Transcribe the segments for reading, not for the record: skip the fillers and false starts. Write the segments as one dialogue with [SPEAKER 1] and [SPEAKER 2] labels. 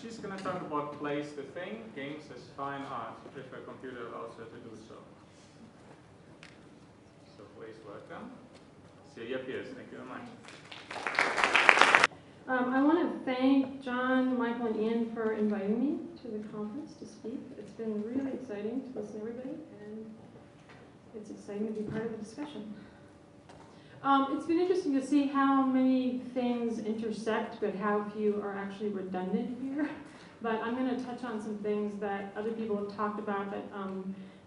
[SPEAKER 1] she's going to talk about Plays the Thing, Games as Fine Art, if a computer allows her to do so. So please welcome Celia Pearce. Thank you very much.
[SPEAKER 2] I want to thank John, Michael, and Ian for inviting me to the conference to speak. It's been really exciting to listen to everybody, and it's exciting to be part of the discussion. It's been interesting to see how many things intersect, but how few are actually redundant here. But I'm going to touch on some things that other people have talked about that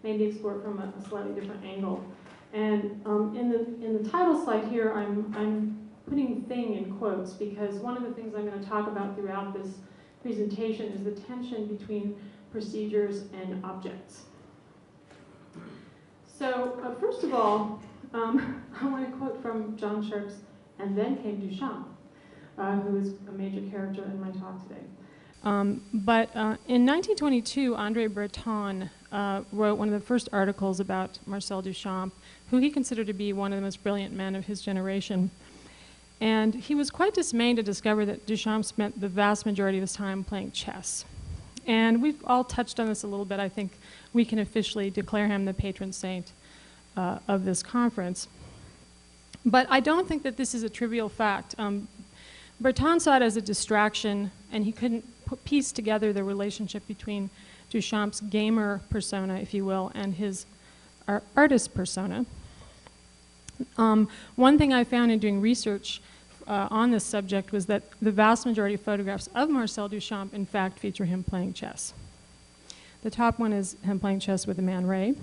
[SPEAKER 2] maybe explore from a slightly different angle. And in the title slide here, I'm putting "thing" in quotes because one of the things I'm going to talk about throughout this presentation is the tension between procedures and objects. So first of all, I want to quote from John Sharp's "And Then Came Duchamp," who is a major character in my talk today. But in 1922, Andre Breton wrote one of the first articles about Marcel Duchamp, who he considered to be one of the most brilliant men of his generation. And he was quite dismayed to discover that Duchamp spent the vast majority of his time playing chess. And we've all touched on this a little bit. I think we can officially declare him the patron saint of this conference. But I don't think that this is a trivial fact. Breton saw it as a distraction, and he couldn't piece together the relationship between Duchamp's gamer persona, if you will, and his artist persona. One thing I found in doing research on this subject was that the vast majority of photographs of Marcel Duchamp, in fact, feature him playing chess. The top one is him playing chess with a Man Ray.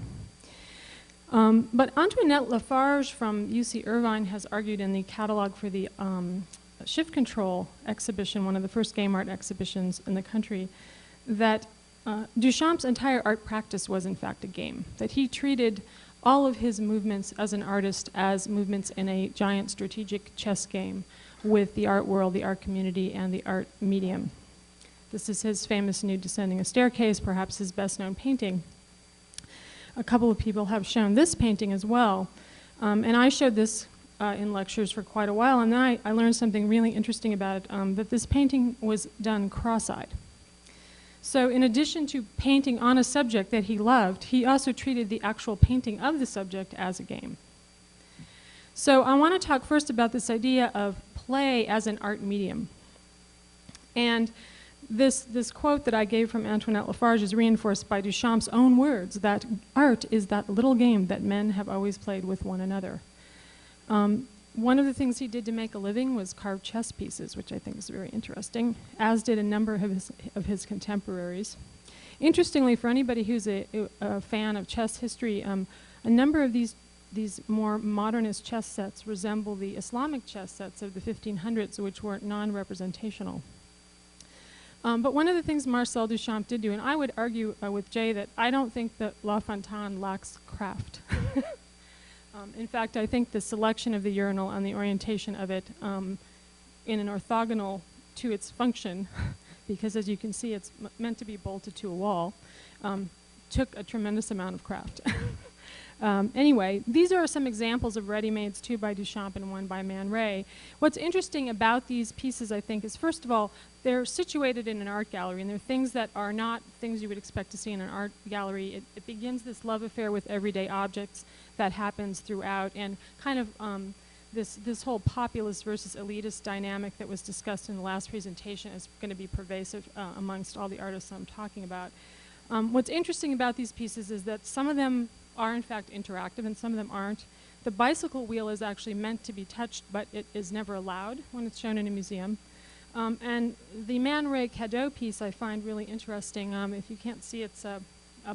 [SPEAKER 2] But Antoinette Lafarge from UC Irvine has argued in the catalog for the Shift Control exhibition, one of the first game art exhibitions in the country, that Duchamp's entire art practice was in fact a game, that he treated all of his movements as an artist as movements in a giant strategic chess game with the art world, the art community, and the art medium. This is his famous Nude Descending a Staircase, perhaps his best known painting. A couple of people have shown this painting as well, and I showed this in lectures for quite a while, and then I learned something really interesting about it, that this painting was done cross-eyed. So in addition to painting on a subject that he loved, he also treated the actual painting of the subject as a game. So I want to talk first about this idea of play as an art medium. And this quote that I gave from Antoinette Lafarge is reinforced by Duchamp's own words, that art is that little game that men have always played with one another. One of the things he did to make a living was carve chess pieces, which I think is very interesting, as did a number of his contemporaries. Interestingly, for anybody who's a fan of chess history, a number of these more modernist chess sets resemble the Islamic chess sets of the 1500s, which were non-representational. But one of the things Marcel Duchamp did do, and I would argue with Jay that I don't think that La Fontaine lacks craft. In fact, I think the selection of the urinal and the orientation of it in an orthogonal to its function, because as you can see it's meant to be bolted to a wall, took a tremendous amount of craft. Anyway, these are some examples of ready-mades, two by Duchamp and one by Man Ray. What's interesting about these pieces, I think, is first of all, they're situated in an art gallery, and they're things that are not things you would expect to see in an art gallery. It begins this love affair with everyday objects that happens throughout, and kind of this whole populist versus elitist dynamic that was discussed in the last presentation is going to be pervasive amongst all the artists I'm talking about. What's interesting about these pieces is that some of them are in fact interactive and some of them aren't. The bicycle wheel is actually meant to be touched, but it is never allowed when it's shown in a museum. And the Man Ray cadeau piece I find really interesting. If you can't see, it's a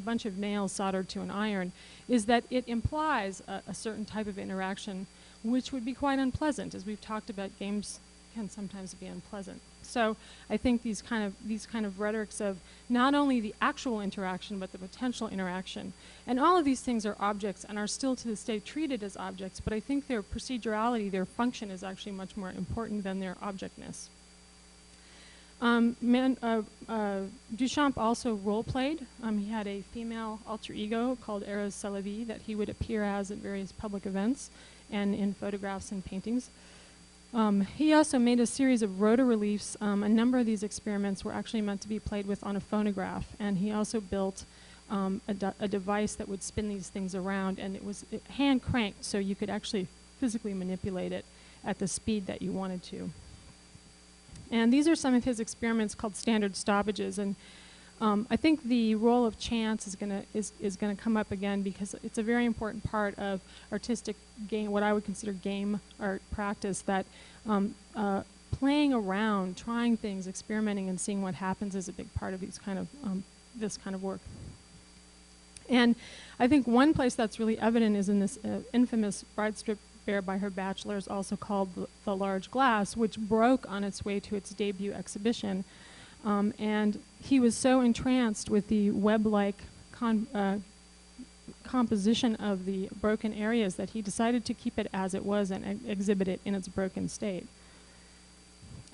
[SPEAKER 2] bunch of nails soldered to an iron, is that it implies a certain type of interaction which would be quite unpleasant. As we've talked about, games can sometimes be unpleasant. So I think these kind of rhetorics of not only the actual interaction but the potential interaction, and all of these things are objects and are still to this day treated as objects, but I think their procedurality, their function is actually much more important than their objectness. Duchamp also role-played. He had a female alter ego called Erez Celebi that he would appear as at various public events and in photographs and paintings. He also made a series of rotoreliefs. A number of these experiments were actually meant to be played with on a phonograph, and he also built a device that would spin these things around, and it was hand cranked, so you could actually physically manipulate it at the speed that you wanted to. And these are some of his experiments called standard stoppages, and I think the role of chance is gonna come up again, because it's a very important part of artistic game, what I would consider game art practice, that playing around, trying things, experimenting, and seeing what happens is a big part of these kind of this kind of work. And I think one place that's really evident is in this infamous bride strip bear by her bachelors, also called the Large Glass, which broke on its way to its debut exhibition. And he was so entranced with the web-like composition of the broken areas that he decided to keep it as it was and exhibit it in its broken state.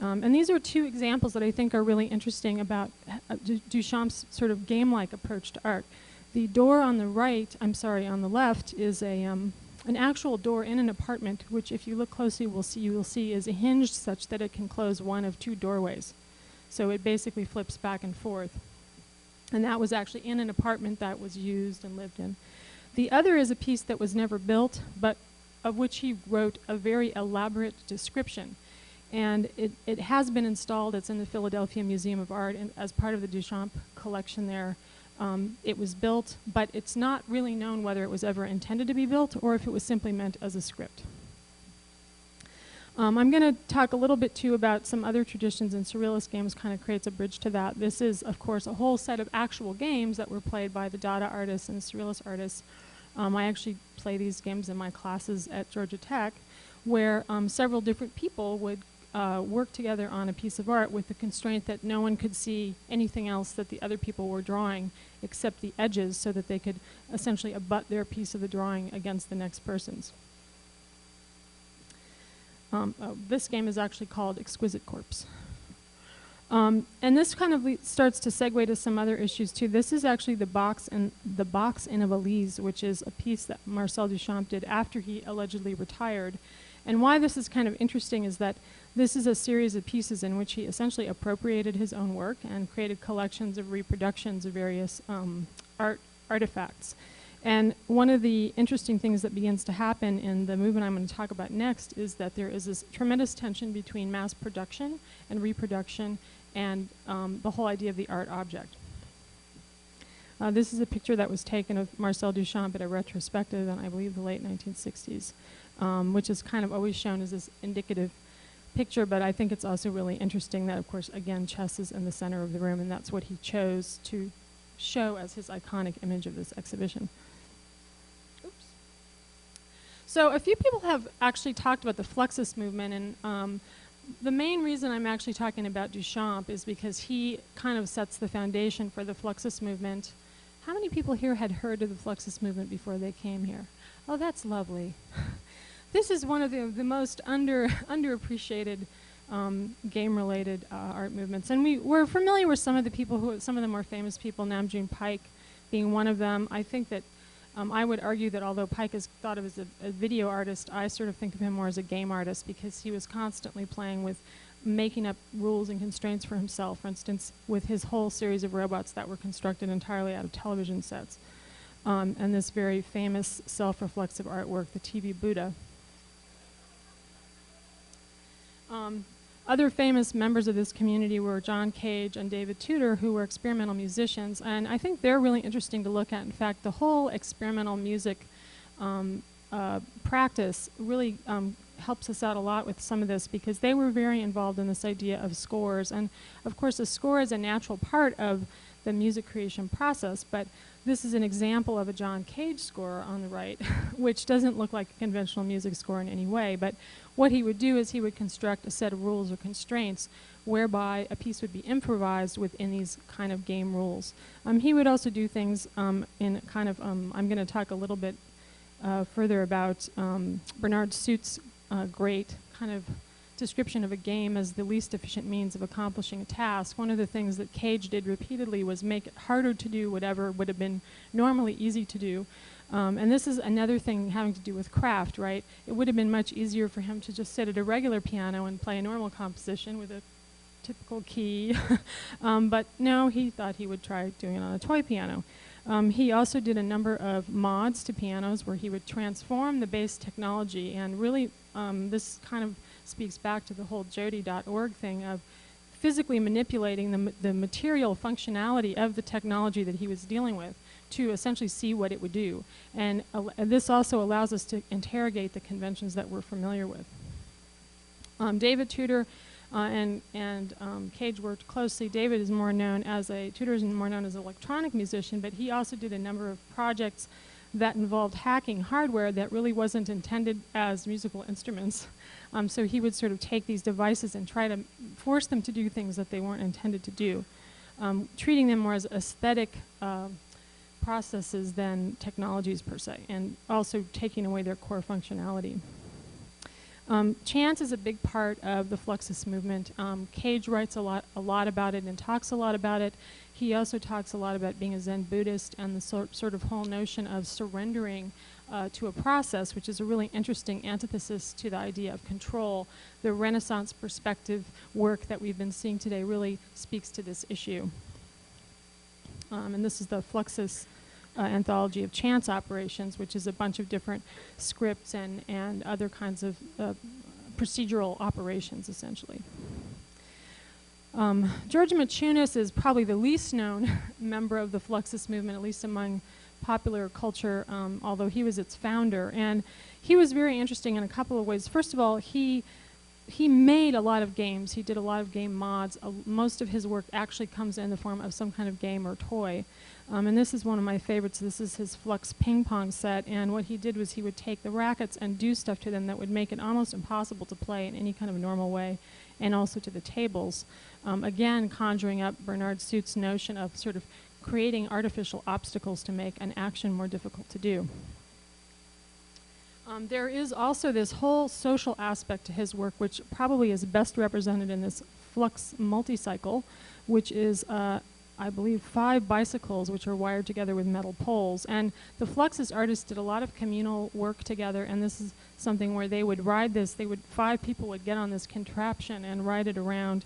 [SPEAKER 2] And these are two examples that I think are really interesting about Duchamp's sort of game-like approach to art. The door on the right, on the left, is an actual door in an apartment, which if you look closely you will see is hinged such that it can close one of two doorways. So it basically flips back and forth. And that was actually in an apartment that was used and lived in. The other is a piece that was never built, but of which he wrote a very elaborate description. And it has been installed. It's in the Philadelphia Museum of Art and as part of the Duchamp collection there. It was built, but it's not really known whether it was ever intended to be built or if it was simply meant as a script. I'm going to talk a little bit too about some other traditions, and surrealist games kind of creates a bridge to that. This is, of course, a whole set of actual games that were played by the dada artists and surrealist artists. I actually play these games in my classes at Georgia Tech, where several different people would work together on a piece of art with the constraint that no one could see anything else that the other people were drawing except the edges, so that they could essentially abut their piece of the drawing against the next person's. This game is actually called Exquisite Corpse. And this kind of starts to segue to some other issues too. This is actually the box in a valise, which is a piece that Marcel Duchamp did after he allegedly retired. And why this is kind of interesting is that this is a series of pieces in which he essentially appropriated his own work and created collections of reproductions of various artifacts. And one of the interesting things that begins to happen in the movement I'm going to talk about next is that there is this tremendous tension between mass production and reproduction and the whole idea of the art object. This is a picture that was taken of Marcel Duchamp at a retrospective in, I believe, the late 1960s, which is kind of always shown as this indicative picture, but I think it's also really interesting that, of course, again, chess is in the center of the room, and that's what he chose to show as his iconic image of this exhibition. Oops. So a few people have actually talked about the Fluxus movement, and the main reason I'm actually talking about Duchamp is because he kind of sets the foundation for the Fluxus movement. How many people here had heard of the Fluxus movement before they came here? Oh, that's lovely. This is one of the most underappreciated game-related art movements, and we're familiar with some of the people some of the more famous people, Namjoon Paik being one of them. I think that I would argue that although Paik is thought of as a video artist, I sort of think of him more as a game artist, because he was constantly playing with making up rules and constraints for himself. For instance, with his whole series of robots that were constructed entirely out of television sets, and this very famous self-reflexive artwork, the TV Buddha. Other famous members of this community were John Cage and David Tudor, who were experimental musicians, and I think they're really interesting to look at. In fact, the whole experimental music practice really helps us out a lot with some of this, because they were very involved in this idea of scores. And of course, a score is a natural part of the music creation process, but this is an example of a John Cage score on the right, which doesn't look like a conventional music score in any way. But what he would do is he would construct a set of rules or constraints whereby a piece would be improvised within these kind of game rules. He would also do things in kind of, I'm going to talk a little bit further about Bernard Suit's great kind of description of a game as the least efficient means of accomplishing a task. One of the things that Cage did repeatedly was make it harder to do whatever would have been normally easy to do. And this is another thing having to do with craft, right? It would have been much easier for him to just sit at a regular piano and play a normal composition with a typical key. But no, he thought he would try doing it on a toy piano. He also did a number of mods to pianos where he would transform the base technology, and really this kind of speaks back to the whole Jody.org thing of physically manipulating the material functionality of the technology that he was dealing with to essentially see what it would do. And this also allows us to interrogate the conventions that we're familiar with. David Tudor and Cage worked closely. David is more known as Tudor is more known as an electronic musician, but he also did a number of projects that involved hacking hardware that really wasn't intended as musical instruments. So he would sort of take these devices and try to force them to do things that they weren't intended to do, treating them more as aesthetic processes than technologies per se, and also taking away their core functionality. Chance is a big part of the Fluxus movement. Cage writes a lot about it and talks a lot about it. He also talks a lot about being a Zen Buddhist and the sort of whole notion of surrendering to a process, which is a really interesting antithesis to the idea of control. The Renaissance perspective work that we've been seeing today really speaks to this issue. And this is the Fluxus anthology of chance operations, which is a bunch of different scripts and other kinds of procedural operations, essentially. George Maciunas is probably the least known member of the Fluxus movement, at least among popular culture, although he was its founder. And he was very interesting in a couple of ways. First of all, he made a lot of games. He did a lot of game mods. Most of his work actually comes in the form of some kind of game or toy. And this is one of my favorites. This is his Flux ping pong set. And what he did was he would take the rackets and do stuff to them that would make it almost impossible to play in any kind of normal way, and also to the tables. Again, conjuring up Bernard Suit's notion of sort of creating artificial obstacles to make an action more difficult to do. There is also this whole social aspect to his work, which probably is best represented in this Flux multicycle, which is, I believe, 5 bicycles which are wired together with metal poles. And the Fluxus artists did a lot of communal work together, and this is something where they would ride this. 5 people would get on this contraption and ride it around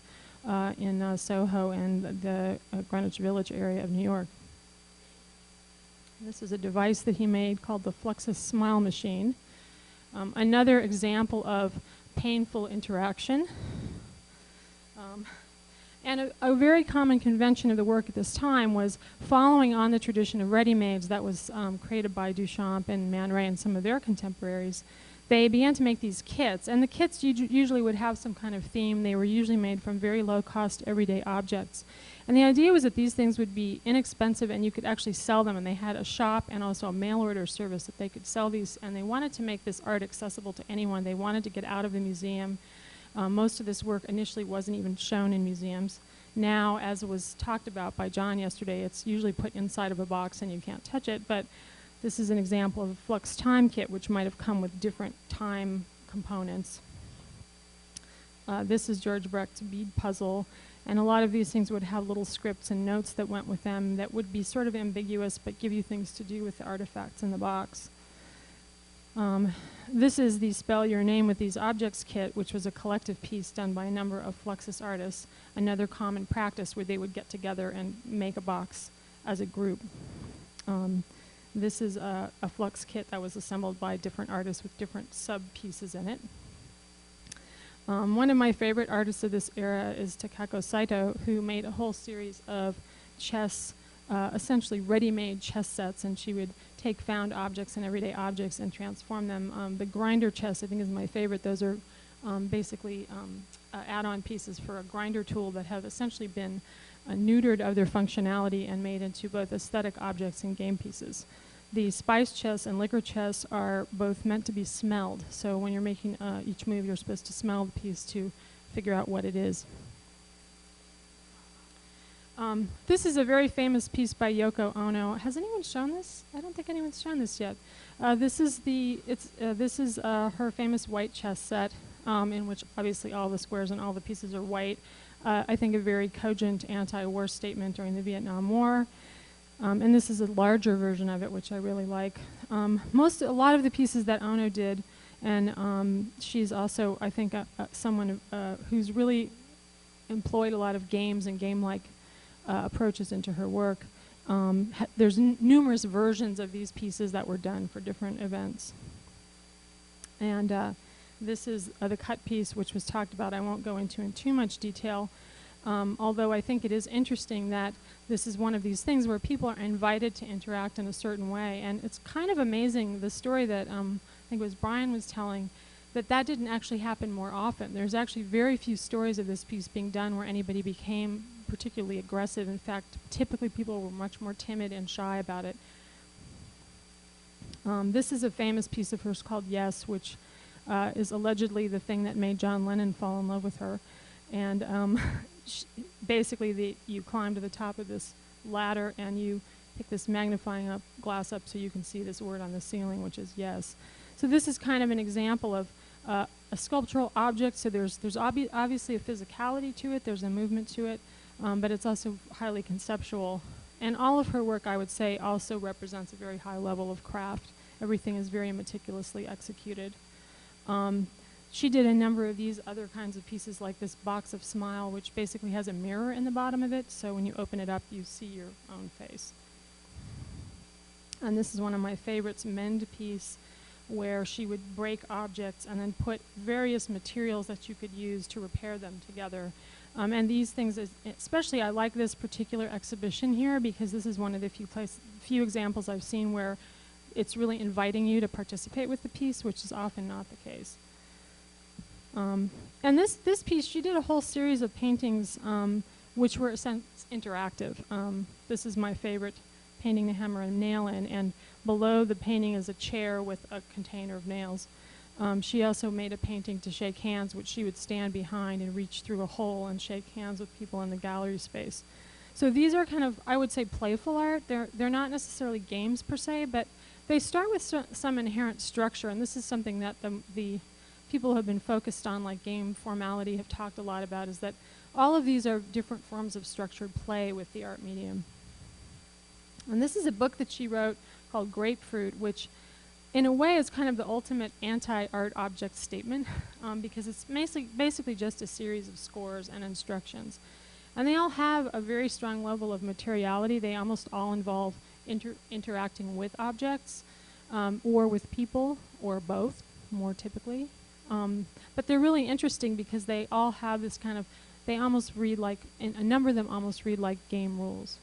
[SPEAKER 2] in Soho and the Greenwich Village area of New York. This is a device that he made called the Fluxus Smile Machine. Another example of painful interaction. And a very common convention of the work at this time was following on the tradition of ready-mades that was created by Duchamp and Man Ray and some of their contemporaries. They began to make these kits, and the kits usually would have some kind of theme. They were usually made from very low-cost, everyday objects. And the idea was that these things would be inexpensive and you could actually sell them, and they had a shop and also a mail-order service that they could sell these, and they wanted to make this art accessible to anyone. They wanted to get out of the museum. Most of this work initially wasn't even shown in museums. Now, as was talked about by John yesterday, it's usually put inside of a box and you can't touch it, but this is an example of a Flux time kit, which might have come with different time components. This is George Brecht's bead puzzle, and a lot of these things would have little scripts and notes that went with them that would be sort of ambiguous but give you things to do with the artifacts in the box. This is the Spell Your Name with These Objects kit, which was a collective piece done by a number of Fluxus artists, another common practice where they would get together and make a box as a group. This is a Flux kit that was assembled by different artists with different sub-pieces in it. One of my favorite artists of this era is Takako Saito, who made a whole series of chess, essentially ready-made chess sets, and she would take found objects and everyday objects and transform them. The grinder chess, I think, is my favorite. Those are basically add-on pieces for a grinder tool that have essentially been neutered of their functionality and made into both aesthetic objects and game pieces. The spice chess and liquor chess are both meant to be smelled. So when you're making each move, you're supposed to smell the piece to figure out what it is. This is a very famous piece by Yoko Ono. Has anyone shown this? I don't think anyone's shown this yet. This is her famous white chess set, in which obviously all the squares and all the pieces are white. I think a very cogent anti-war statement during the Vietnam War. And this is a larger version of it, which I really like. A lot of the pieces that Ono did, and she's also, I think, someone who's really employed a lot of games and game-like approaches into her work. There's numerous versions of these pieces that were done for different events. And this is the cut piece, which was talked about. I won't go into in too much detail. Although I think it is interesting that this is one of these things where people are invited to interact in a certain way. And it's kind of amazing, the story that I think it was Brian was telling, that didn't actually happen more often. There's actually very few stories of this piece being done where anybody became particularly aggressive. In fact, typically people were much more timid and shy about it. This is a famous piece of hers called Yes, which is allegedly the thing that made John Lennon fall in love with her. And basically, you climb to the top of this ladder and you pick this magnifying glass up so you can see this word on the ceiling, which is yes. So this is kind of an example of a sculptural object. So there's obviously a physicality to it, there's a movement to it, but it's also highly conceptual. And all of her work, I would say, also represents a very high level of craft. Everything is very meticulously executed. She did a number of these other kinds of pieces, like this box of Smile, which basically has a mirror in the bottom of it, so when you open it up, you see your own face. And this is one of my favorites, Mend piece, where she would break objects and then put various materials that you could use to repair them together. And these things, especially I like this particular exhibition here because this is one of the few examples I've seen where it's really inviting you to participate with the piece, which is often not the case. And this piece, she did a whole series of paintings which were in a sense interactive. This is my favorite painting to hammer a nail in, and below the painting is a chair with a container of nails. She also made a painting to shake hands, which she would stand behind and reach through a hole and shake hands with people in the gallery space. So these are kind of, I would say, playful art. They're not necessarily games per se, but they start with some inherent structure, and this is something that the people who have been focused on like game formality have talked a lot about, is that all of these are different forms of structured play with the art medium. And this is a book that she wrote called Grapefruit, which in a way is kind of the ultimate anti-art object statement because it's basically just a series of scores and instructions. And they all have a very strong level of materiality. They almost all involve interacting with objects or with people, or both, more typically. But they're really interesting because they all have this kind of, they almost read like, a number of them almost read like game rules.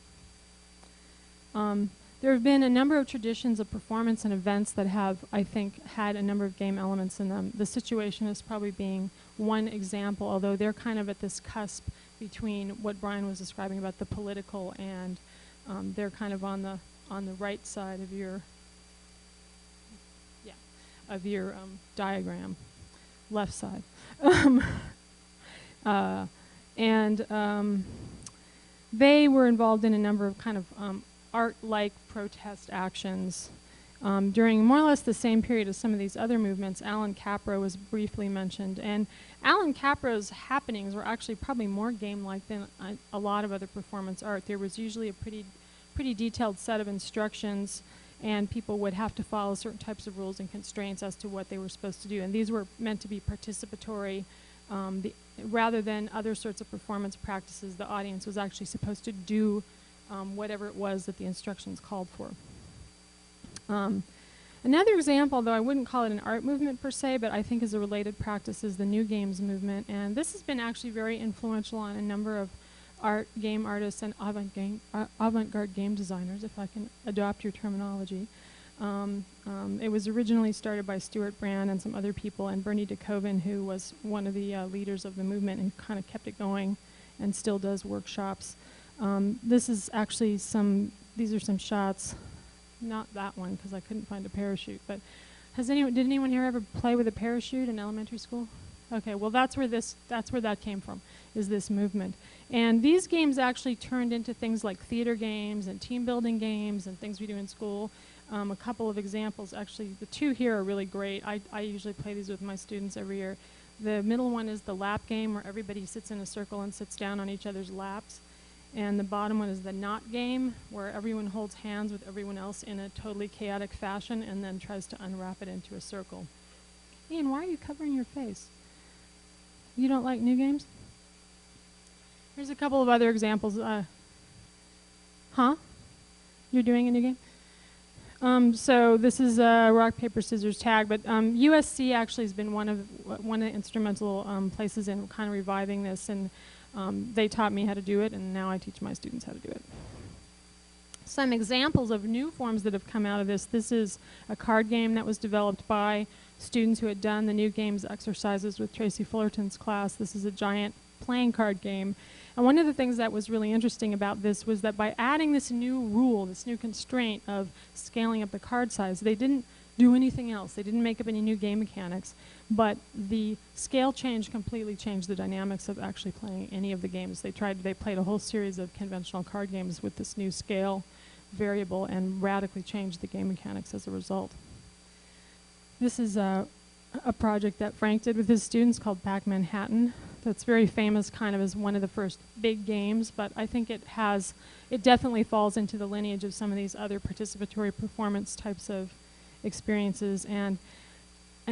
[SPEAKER 2] There have been a number of traditions of performance and events that have, I think, had a number of game elements in them. The Situationists probably being one example, although they're kind of at this cusp between what Brian was describing about the political and they're kind of on the right side of your diagram, left side. They were involved in a number of kind of art-like protest actions during more or less the same period as some of these other movements. Allan Kaprow was briefly mentioned, and Allan Kaprow's happenings were actually probably more game-like than a lot of other performance art. There was usually a pretty detailed set of instructions, and people would have to follow certain types of rules and constraints as to what they were supposed to do, and these were meant to be participatory. Rather than other sorts of performance practices, the audience was actually supposed to do whatever it was that the instructions called for. Another example, though I wouldn't call it an art movement per se, but I think is a related practice, is the New Games movement. And this has been actually very influential on a number of game artists and avant-garde game designers, if I can adopt your terminology. It was originally started by Stuart Brand and some other people, and Bernie DeKoven, who was one of the leaders of the movement and kind of kept it going and still does workshops. This is actually these are some shots, not that one because I couldn't find a parachute, but did anyone here ever play with a parachute in elementary school? Okay, well that's where that came from, is this movement. And these games actually turned into things like theater games and team building games and things we do in school. A couple of examples, actually, the two here are really great. I usually play these with my students every year. The middle one is the lap game, where everybody sits in a circle and sits down on each other's laps. And the bottom one is the not game, where everyone holds hands with everyone else in a totally chaotic fashion and then tries to unwrap it into a circle. Ian, why are you covering your face? You don't like new games? Here's a couple of other examples. Huh? You're doing a new game? So this is rock, paper, scissors, tag, but USC actually has been one of the instrumental places in kind of reviving this, and they taught me how to do it, and now I teach my students how to do it. Some examples of new forms that have come out of this. This is a card game that was developed by students who had done the new games exercises with Tracy Fullerton's class. This is a giant playing card game. And one of the things that was really interesting about this was that by adding this new rule, this new constraint of scaling up the card size, they didn't do anything else. They didn't make up any new game mechanics, but the scale change completely changed the dynamics of actually playing any of the games. They played a whole series of conventional card games with this new scale variable and radically changed the game mechanics as a result. This is a project that Frank did with his students called PAGMANHATTAN. That's very famous kind of as one of the first big games, but I think it definitely falls into the lineage of some of these other participatory performance types of experiences. And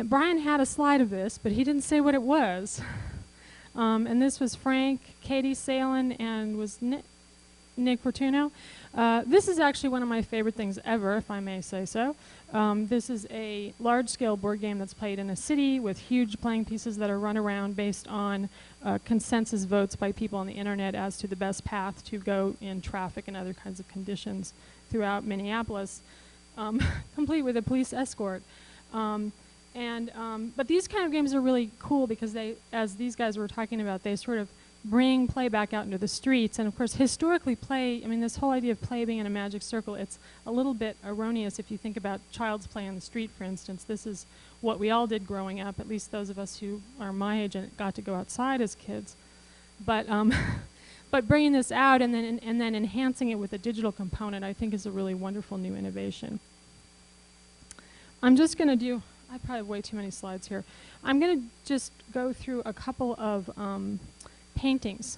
[SPEAKER 2] Brian had a slide of this, but he didn't say what it was. And this was Frank, Katie Salen, and was Nick Fortuno. This is actually one of my favorite things ever, if I may say so. This is a large-scale board game that's played in a city with huge playing pieces that are run around based on consensus votes by people on the internet as to the best path to go in traffic and other kinds of conditions throughout Minneapolis, complete with a police escort. But these kind of games are really cool because they, as these guys were talking about, they sort of bring play back out into the streets. And of course, historically play, I mean, this whole idea of play being in a magic circle, it's a little bit erroneous if you think about child's play on the street, for instance. This is what we all did growing up, at least those of us who are my age and got to go outside as kids. But but bringing this out and then enhancing it with a digital component, I think is a really wonderful new innovation. I'm just going to do, I probably have way too many slides here. I'm going to just go through a couple of paintings.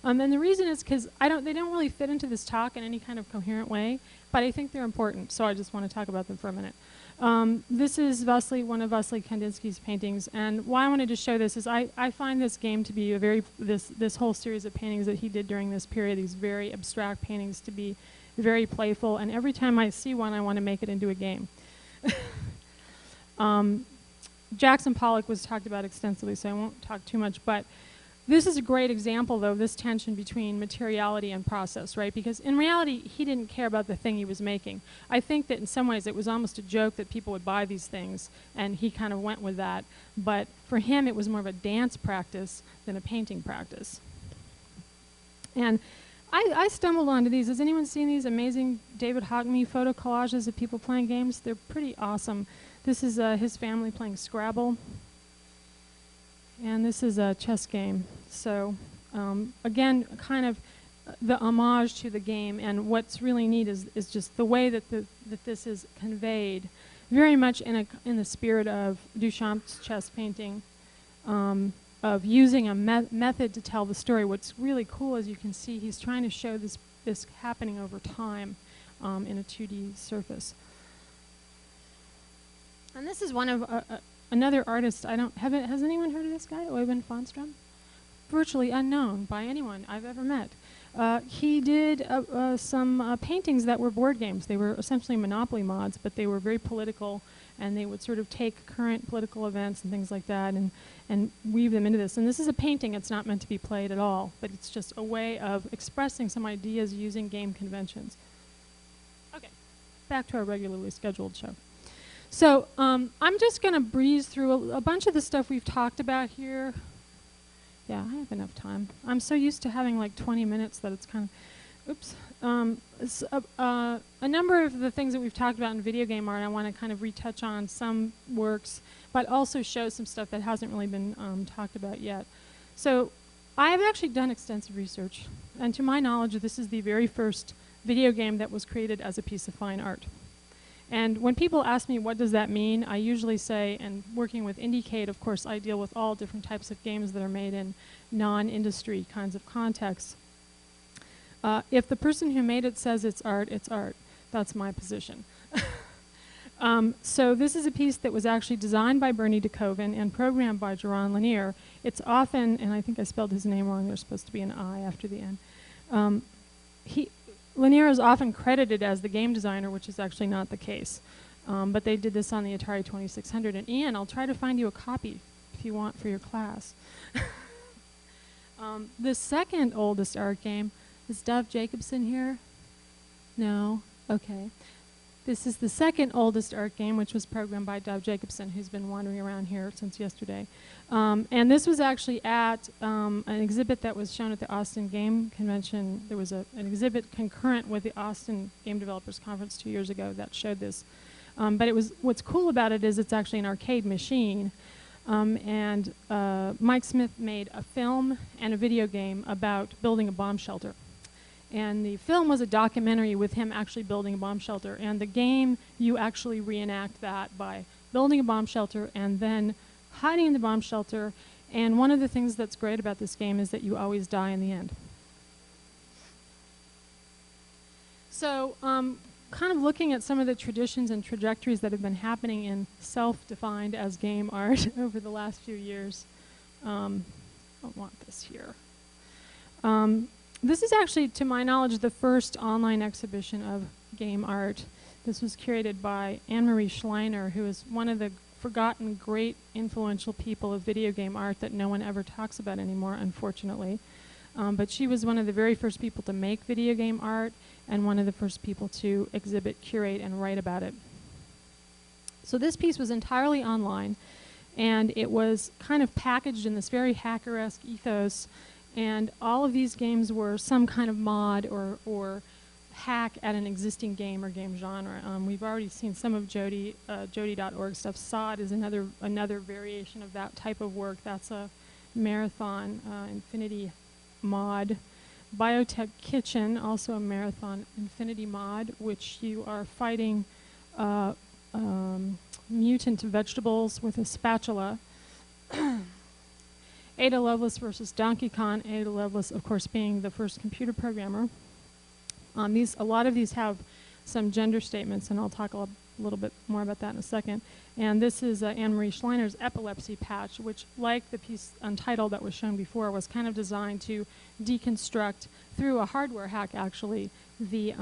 [SPEAKER 2] And the reason is because they don't really fit into this talk in any kind of coherent way, but I think they're important, so I just want to talk about them for a minute. This is one of Vasily Kandinsky's paintings, and why I wanted to show this is I find this game to be this whole series of paintings that he did during this period, these very abstract paintings, to be very playful, and every time I see one, I want to make it into a game. Jackson Pollock was talked about extensively, so I won't talk too much, but this is a great example, though, of this tension between materiality and process, right? Because in reality, he didn't care about the thing he was making. I think that in some ways it was almost a joke that people would buy these things, and he kind of went with that. But for him, it was more of a dance practice than a painting practice. And I stumbled onto these. Has anyone seen these amazing David Hockney photo collages of people playing games? They're pretty awesome. This is his family playing Scrabble. And this is a chess game. So again, kind of the homage to the game. And what's really neat is just the way that this is conveyed, very much in the spirit of Duchamp's chess painting, of using a method to tell the story. What's really cool is you can see he's trying to show this happening over time in a 2D surface. And this is one of another artist. Has anyone heard of this guy, Oyvind Fonstrom? Virtually unknown by anyone I've ever met. He did some paintings that were board games. They were essentially Monopoly mods, but they were very political, and they would sort of take current political events and things like that and weave them into this. And this is a painting. It's not meant to be played at all, but it's just a way of expressing some ideas using game conventions. Okay, back to our regularly scheduled show. So I'm just going to breeze through a bunch of the stuff we've talked about here. Yeah, I have enough time. I'm so used to having like 20 minutes that it's kind of, oops. A number of the things that we've talked about in video game art, I want to kind of retouch on some works, but also show some stuff that hasn't really been talked about yet. So I have actually done extensive research, and to my knowledge, this is the very first video game that was created as a piece of fine art. And when people ask me what does that mean, I usually say, and working with Indiecade, of course, I deal with all different types of games that are made in non-industry kinds of contexts. If the person who made it says it's art, it's art. That's my position. So this is a piece that was actually designed by Bernie DeKoven and programmed by Jaron Lanier. It's often, and I think I spelled his name wrong, there's supposed to be an I after the N. Lanier is often credited as the game designer, which is actually not the case. But they did this on the Atari 2600. And Ian, I'll try to find you a copy if you want for your class. The second oldest art game, is Dov Jacobson here? No? Okay. This is the second oldest art game, which was programmed by Dov Jacobson, who's been wandering around here since yesterday. And this was actually at an exhibit that was shown at the Austin Game Convention. There was an exhibit concurrent with the Austin Game Developers Conference 2 years ago that showed this. But it was, what's cool about it is it's actually an arcade machine. And Mike Smith made a film and a video game about building a bomb shelter. And the film was a documentary with him actually building a bomb shelter. And the game, you actually reenact that by building a bomb shelter and then hiding in the bomb shelter. And one of the things that's great about this game is that you always die in the end. So kind of looking at some of the traditions and trajectories that have been happening in self-defined as game art over the last few years. I don't want this here. This is actually, to my knowledge, the first online exhibition of game art. This was curated by Anne-Marie Schleiner, who is one of the forgotten great influential people of video game art that no one ever talks about anymore, unfortunately. But she was one of the very first people to make video game art and one of the first people to exhibit, curate, and write about it. So this piece was entirely online, and it was kind of packaged in this very hacker-esque ethos. And all of these games were some kind of mod or hack at an existing game or game genre. We've already seen some of Jody.org stuff. SOD is another variation of that type of work. That's a Marathon Infinity mod. Biotech Kitchen, also a Marathon Infinity mod, which you are fighting mutant vegetables with a spatula. Ada Lovelace versus Donkey Kong. Ada Lovelace, of course, being the first computer programmer. A lot of these have some gender statements, and I'll talk a little bit more about that in a second. And this is Anne-Marie Schleiner's epilepsy patch, which, like the piece Untitled that was shown before, was kind of designed to deconstruct, through a hardware hack actually, the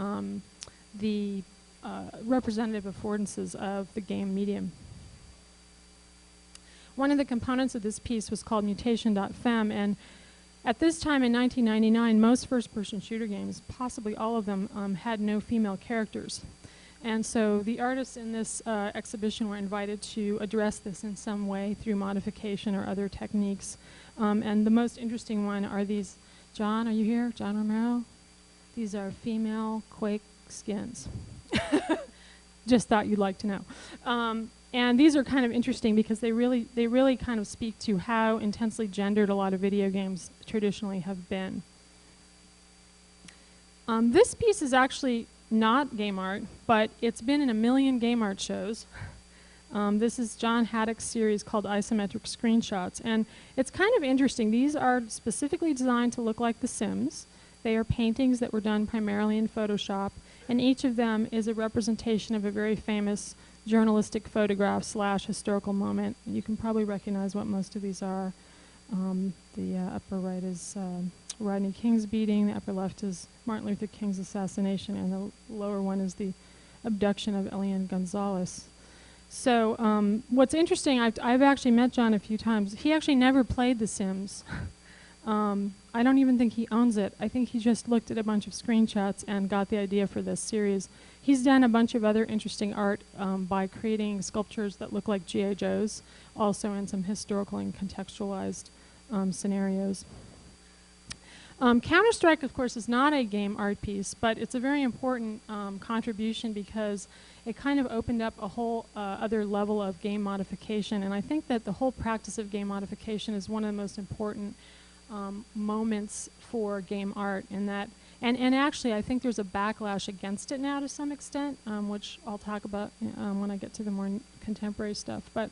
[SPEAKER 2] representative affordances of the game medium. One of the components of this piece was called mutation.fem, and at this time in 1999, most first-person shooter games, possibly all of them, had no female characters. And so the artists in this exhibition were invited to address this in some way through modification or other techniques. And the most interesting one are these. John, are you here? John Romero? These are female Quake skins. Just thought you'd like to know. And these are kind of interesting because they really kind of speak to how intensely gendered a lot of video games traditionally have been. This piece is actually not game art, but it's been in a million game art shows. This is John Haddock's series called Isometric Screenshots, and it's kind of interesting. These are specifically designed to look like The Sims. They are paintings that were done primarily in Photoshop, and each of them is a representation of a very famous journalistic photograph / historical moment. You can probably recognize what most of these are. The upper right is Rodney King's beating, the upper left is Martin Luther King's assassination, and the lower one is the abduction of Elian Gonzalez. So what's interesting, I've actually met John a few times. He actually never played The Sims. I don't even think he owns it. I think he just looked at a bunch of screenshots and got the idea for this series. He's done a bunch of other interesting art by creating sculptures that look like G.I. Joes, also in some historical and contextualized scenarios. Counter-Strike, of course, is not a game art piece, but it's a very important contribution because it kind of opened up a whole other level of game modification. And I think that the whole practice of game modification is one of the most important moments for game art in that. And actually, I think there's a backlash against it now to some extent, which I'll talk about when I get to the more contemporary stuff. But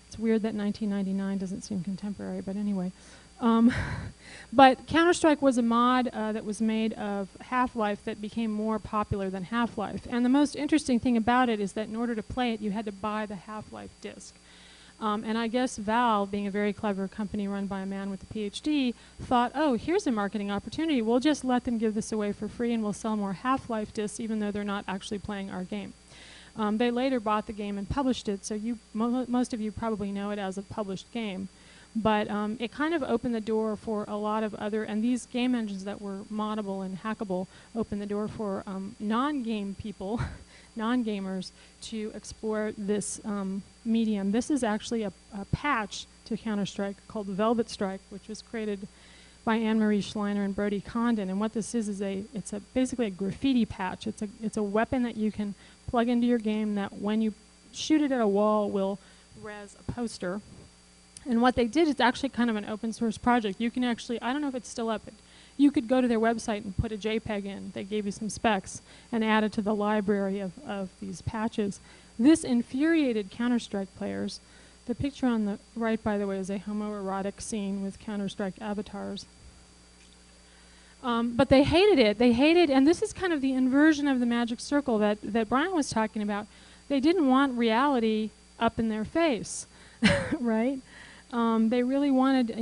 [SPEAKER 2] It's weird that 1999 doesn't seem contemporary, but anyway. But Counter-Strike was a mod that was made of Half-Life that became more popular than Half-Life. And the most interesting thing about it is that in order to play it, you had to buy the Half-Life disc. And I guess Valve, being a very clever company run by a man with a PhD, thought, oh, here's a marketing opportunity. We'll just let them give this away for free and we'll sell more Half-Life discs even though they're not actually playing our game. They later bought the game and published it, so most of you probably know it as a published game. But it kind of opened the door for a lot of other, and these game engines that were moddable and hackable opened the door for non-game people, non-gamers, to explore this medium. This is actually a patch to Counter-Strike called Velvet Strike, which was created by Anne-Marie Schleiner and Brody Condon. And what this is it's basically a graffiti patch. It's a weapon that you can plug into your game that when you shoot it at a wall will res a poster. And what they did is actually kind of an open source project. You can actually, I don't know if it's still up, but you could go to their website and put a JPEG in. They gave you some specs and add it to the library of these patches. This infuriated Counter-Strike players. The picture on the right, by the way, is a homoerotic scene with Counter-Strike avatars. But they hated it. They hated, and this is kind of the inversion of the magic circle that Brian was talking about. They didn't want reality up in their face, right? They really wanted,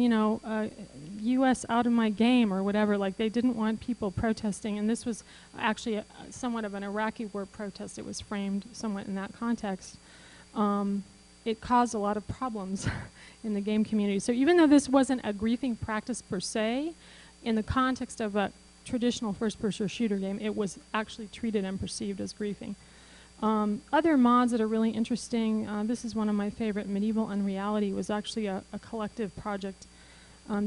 [SPEAKER 2] U.S. out of my game or whatever. Like, they didn't want people protesting, and this was actually somewhat of an Iraqi war protest. It was framed somewhat in that context. It caused a lot of problems in the game community. So even though this wasn't a griefing practice per se, in the context of a traditional first-person shooter game, it was actually treated and perceived as griefing. Other mods that are really interesting, this is one of my favorite, Medieval Unreality, was actually a collective project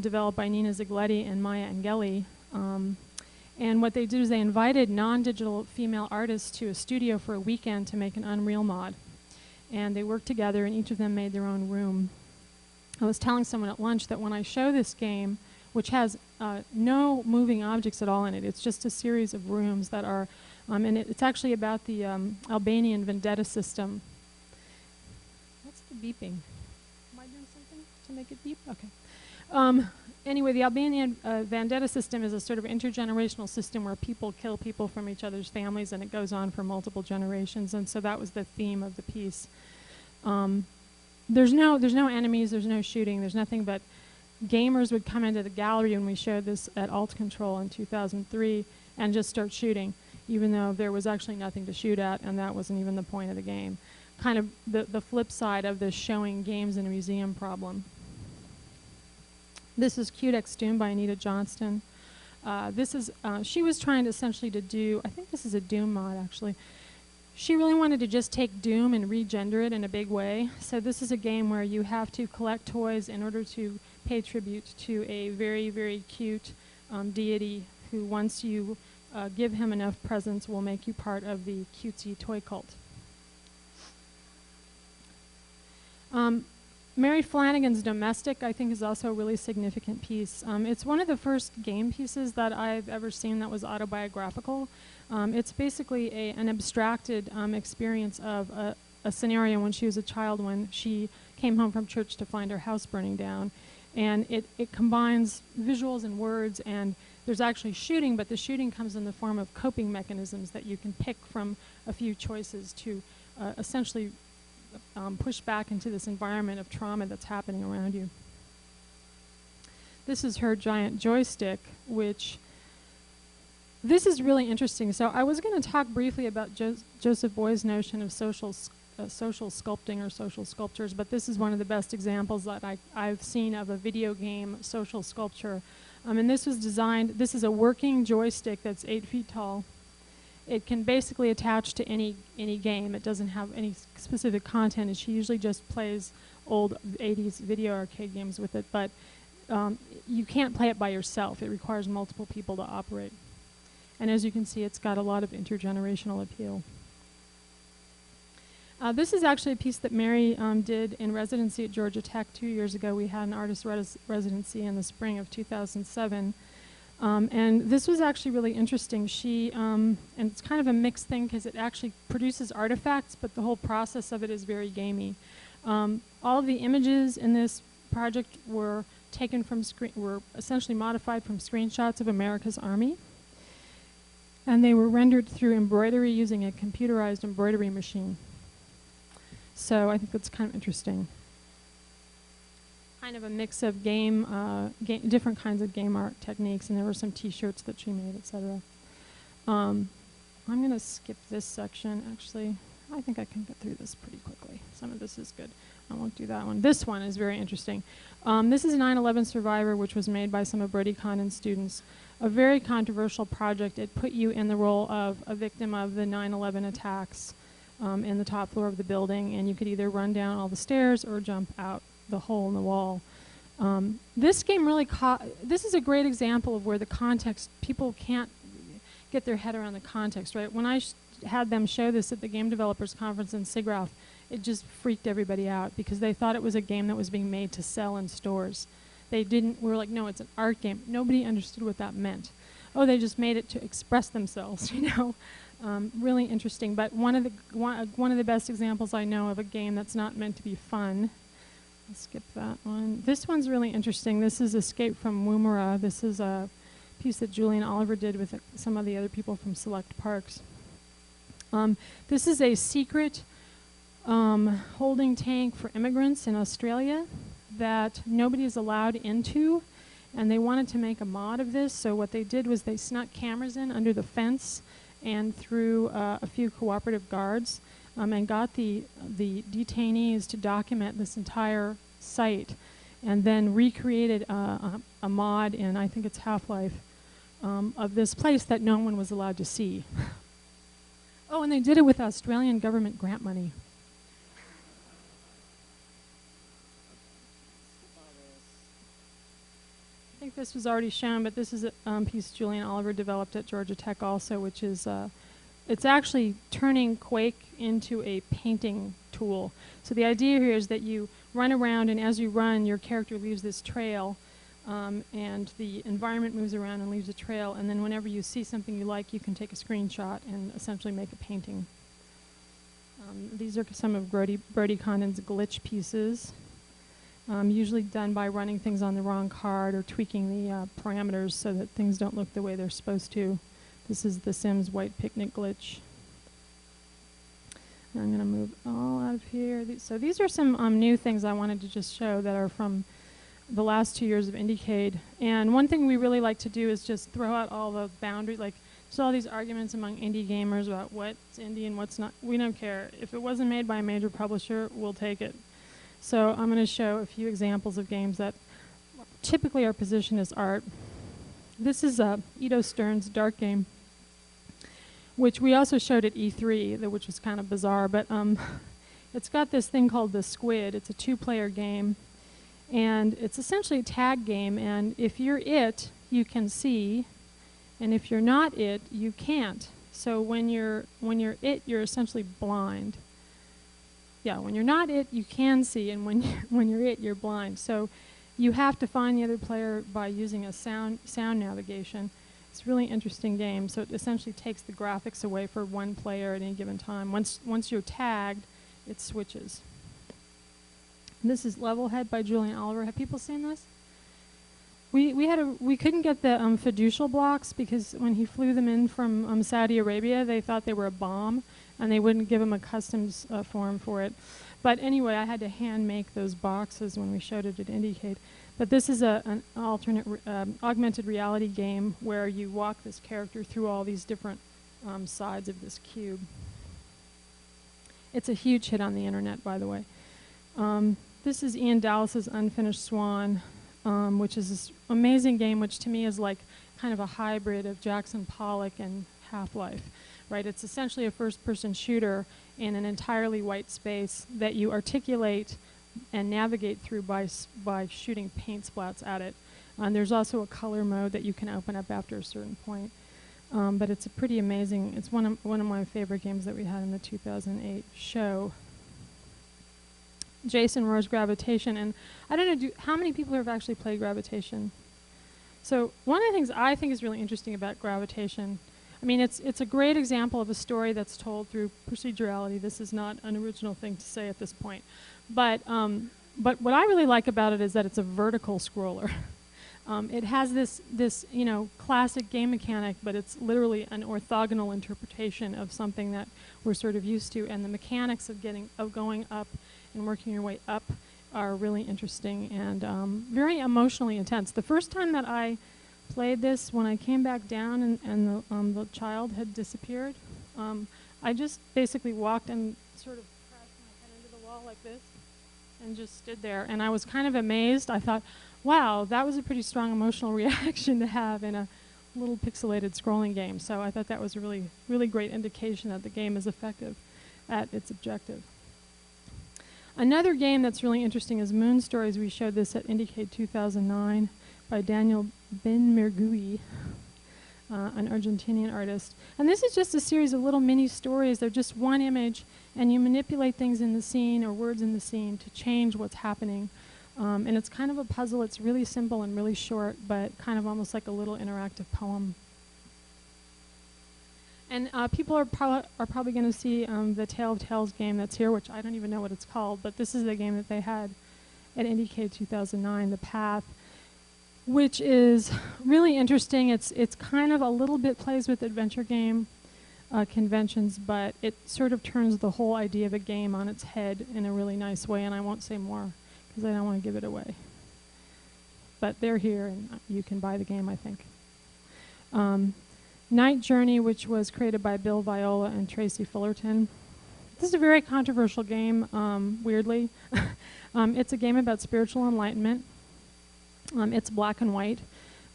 [SPEAKER 2] developed by Nina Zigletti and Maya Angeli. And what they did is they invited non-digital female artists to a studio for a weekend to make an Unreal mod. And they worked together and each of them made their own room. I was telling someone at lunch that when I show this game, which has no moving objects at all in it, it's just a series of rooms that are and it's actually about the Albanian vendetta system. What's the beeping? Am I doing something to make it beep? Okay. Anyway, the Albanian vendetta system is a sort of intergenerational system where people kill people from each other's families, and it goes on for multiple generations. And so that was the theme of the piece. There's no enemies. There's no shooting. There's nothing but gamers would come into the gallery when we showed this at Alt Control in 2003 and just start shooting, even though there was actually nothing to shoot at, and that wasn't even the point of the game. Kind of the flip side of this showing games in a museum problem. This is Cutex Doom by Anita Johnston. This is, she was trying to essentially to do, I think this is a Doom mod actually. She really wanted to just take Doom and regender it in a big way. So this is a game where you have to collect toys in order to pay tribute to a very, very cute deity who, once you give him enough presents, will make you part of the cutesy toy cult. Mary Flanagan's Domestic, I think, is also a really significant piece. It's one of the first game pieces that I've ever seen that was autobiographical. It's basically an abstracted experience of a scenario when she was a child, when she came home from church to find her house burning down. And it combines visuals and words, and there's actually shooting, but the shooting comes in the form of coping mechanisms that you can pick from a few choices to essentially push back into this environment of trauma that's happening around you. This is her giant joystick, which this is really interesting. So I was going to talk briefly about Joseph Boy's notion of social sculpting or social sculptures, but this is one of the best examples that I've seen of a video game social sculpture. And this was designed, this is a working joystick that's 8 feet tall. It can basically attach to any game. It doesn't have any specific content, and she usually just plays old 80s video arcade games with it, but you can't play it by yourself. It requires multiple people to operate. And as you can see, it's got a lot of intergenerational appeal. This is actually a piece that Mary did in residency at Georgia Tech 2 years ago. We had an artist residency in the spring of 2007. And this was actually really interesting. She, and it's kind of a mixed thing because it actually produces artifacts, but the whole process of it is very gamey. All of the images in this project were taken from were essentially modified from screenshots of America's Army, and they were rendered through embroidery using a computerized embroidery machine. So I think that's kind of interesting. Kind of a mix of different kinds of game art techniques, and there were some T-shirts that she made, etc. I'm going to skip this section, actually. I think I can get through this pretty quickly. Some of this is good. I won't do that one. This one is very interesting. This is 9/11 Survivor, which was made by some of Brody Condon's students. A very controversial project. It put you in the role of a victim of the 9/11 attacks in the top floor of the building, and you could either run down all the stairs or jump out the hole in the wall. This game really this is a great example of where the context, people can't get their head around the context, right? When I had them show this at the Game Developers Conference in SIGGRAPH, it just freaked everybody out because they thought it was a game that was being made to sell in stores. We were like, no, it's an art game. Nobody understood what that meant. Oh, they just made it to express themselves, you know? Really interesting, but one of the best examples I know of a game that's not meant to be fun. I'll skip that one. This one's really interesting. This is Escape from Woomera. This is a piece that Julian Oliver did with some of the other people from Select Parks. This is a secret holding tank for immigrants in Australia that nobody is allowed into, and they wanted to make a mod of this, so what they did was they snuck cameras in under the fence and through a few cooperative guards and got the detainees to document this entire site, and then recreated a mod in, I think it's Half-Life, of this place that no one was allowed to see. Oh, and they did it with Australian government grant money. I think this was already shown, but this is a piece Julian Oliver developed at Georgia Tech also, which is, it's actually turning Quake into a painting tool. So the idea here is that you run around, and as you run, your character leaves this trail, and the environment moves around and leaves a trail, and then whenever you see something you like, you can take a screenshot and essentially make a painting. These are some of Brody Condon's glitch pieces, usually done by running things on the wrong card or tweaking the parameters so that things don't look the way they're supposed to. This is the Sims White Picnic glitch. And I'm going to move all out of here. So these are some new things I wanted to just show that are from the last 2 years of Indiecade. And one thing we really like to do is just throw out all the boundaries, like there's all these arguments among indie gamers about what's indie and what's not. We don't care. If it wasn't made by a major publisher, we'll take it. So I'm going to show a few examples of games that typically are positioned as art. This is Edo Stern's Dark game, which we also showed at E3, which was kind of bizarre, but it's got this thing called the Squid. It's a 2-player game, and it's essentially a tag game, and if you're it, you can see, and if you're not it, you can't. So when you're it, you're essentially blind. Yeah, when you're not it, you can see, and when you're it, you're blind. So you have to find the other player by using a sound navigation. It's a really interesting game. So it essentially takes the graphics away for one player at any given time. Once you're tagged, it switches. And this is Levelhead by Julian Oliver. Have people seen this? We couldn't get the fiducial blocks because when he flew them in from Saudi Arabia, they thought they were a bomb, and they wouldn't give him a customs form for it. But anyway, I had to hand make those boxes when we showed it at Indiecade. But this is an alternate augmented reality game where you walk this character through all these different sides of this cube. It's a huge hit on the internet, by the way. This is Ian Dallas's Unfinished Swan, which is this amazing game, which to me is like kind of a hybrid of Jackson Pollock and Half-Life, right? It's essentially a first-person shooter in an entirely white space that you articulate and navigate through by shooting paint splats at it. And there's also a color mode that you can open up after a certain point. But it's a pretty amazing, it's one of my favorite games that we had in the 2008 show. Jason Rohr's Gravitation, and I don't know, how many people have actually played Gravitation? So one of the things I think is really interesting about Gravitation, I mean, it's a great example of a story that's told through procedurality. This is not an original thing to say at this point. But what I really like about it is that it's a vertical scroller. It has this classic game mechanic, but it's literally an orthogonal interpretation of something that we're sort of used to, and the mechanics of going up and working your way up are really interesting and very emotionally intense. The first time that I played this, when I came back down and the child had disappeared, I just basically walked and sort of crashed my head into the wall like this and just stood there. And I was kind of amazed. I thought, wow, that was a pretty strong emotional reaction to have in a little pixelated scrolling game. So I thought that was a really, really great indication that the game is effective at its objective. Another game that's really interesting is Moon Stories. We showed this at Indiecade 2009 by Daniel Benmergui, an Argentinian artist. And this is just a series of little mini stories. They're just one image, and you manipulate things in the scene or words in the scene to change what's happening. And it's kind of a puzzle. It's really simple and really short, but kind of almost like a little interactive poem. And people are probably going to see the Tale of Tales game that's here, which I don't even know what it's called, but this is the game that they had at Indiecade 2009, The Path, which is really interesting. It's kind of a little bit plays with adventure game conventions, but it sort of turns the whole idea of a game on its head in a really nice way, and I won't say more because I don't want to give it away. But they're here, and you can buy the game, I think. Night Journey, which was created by Bill Viola and Tracy Fullerton. This is a very controversial game, weirdly. It's a game about spiritual enlightenment. It's black and white.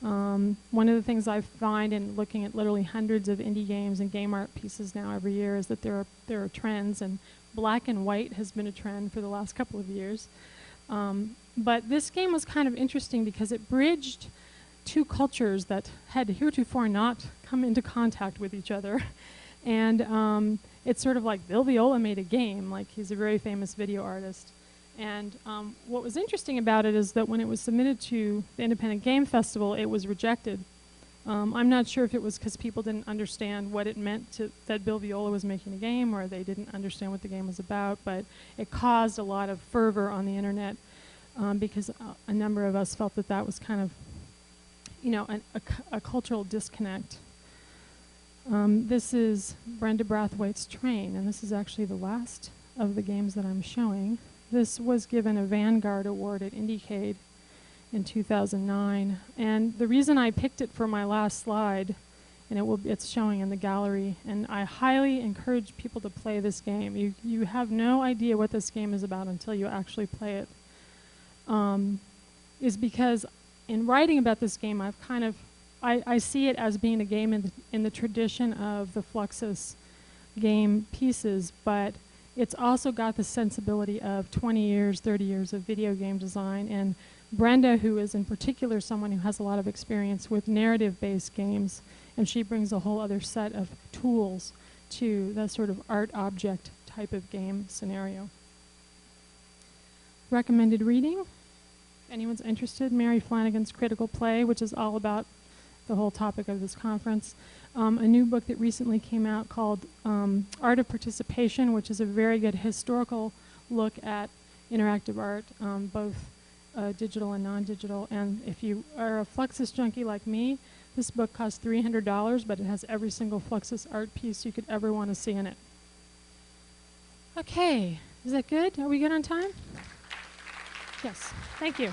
[SPEAKER 2] One of the things I find in looking at literally hundreds of indie games and game art pieces now every year is that there are trends, and black and white has been a trend for the last couple of years. But this game was kind of interesting because it bridged two cultures that had heretofore not come into contact with each other. And it's sort of like Bill Viola made a game, like he's a very famous video artist. And what was interesting about it is that when it was submitted to the Independent Game Festival, it was rejected. I'm not sure if it was because people didn't understand what it meant that Bill Viola was making a game, or they didn't understand what the game was about, but it caused a lot of fervor on the internet because a number of us felt that that was kind of a cultural disconnect. This is Brenda Brathwaite's Train, and this is actually the last of the games that I'm showing. This was given a Vanguard Award at Indiecade in 2009, and the reason I picked it for my last slide, and it's showing in the gallery, and I highly encourage people to play this game. You have no idea what this game is about until you actually play it. Is because in writing about this game, I see it as being a game in the tradition of the Fluxus game pieces, but it's also got the sensibility of 20 years, 30 years of video game design. And Brenda, who is in particular someone who has a lot of experience with narrative-based games, and she brings a whole other set of tools to that sort of art object type of game scenario. Recommended reading? If anyone's interested, Mary Flanagan's Critical Play, which is all about the whole topic of this conference. A new book that recently came out called Art of Participation, which is a very good historical look at interactive art, both digital and non-digital. And if you are a Fluxus junkie like me, this book costs $300, but it has every single Fluxus art piece you could ever want to see in it. Okay, is that good? Are we good on time? Yes, thank you.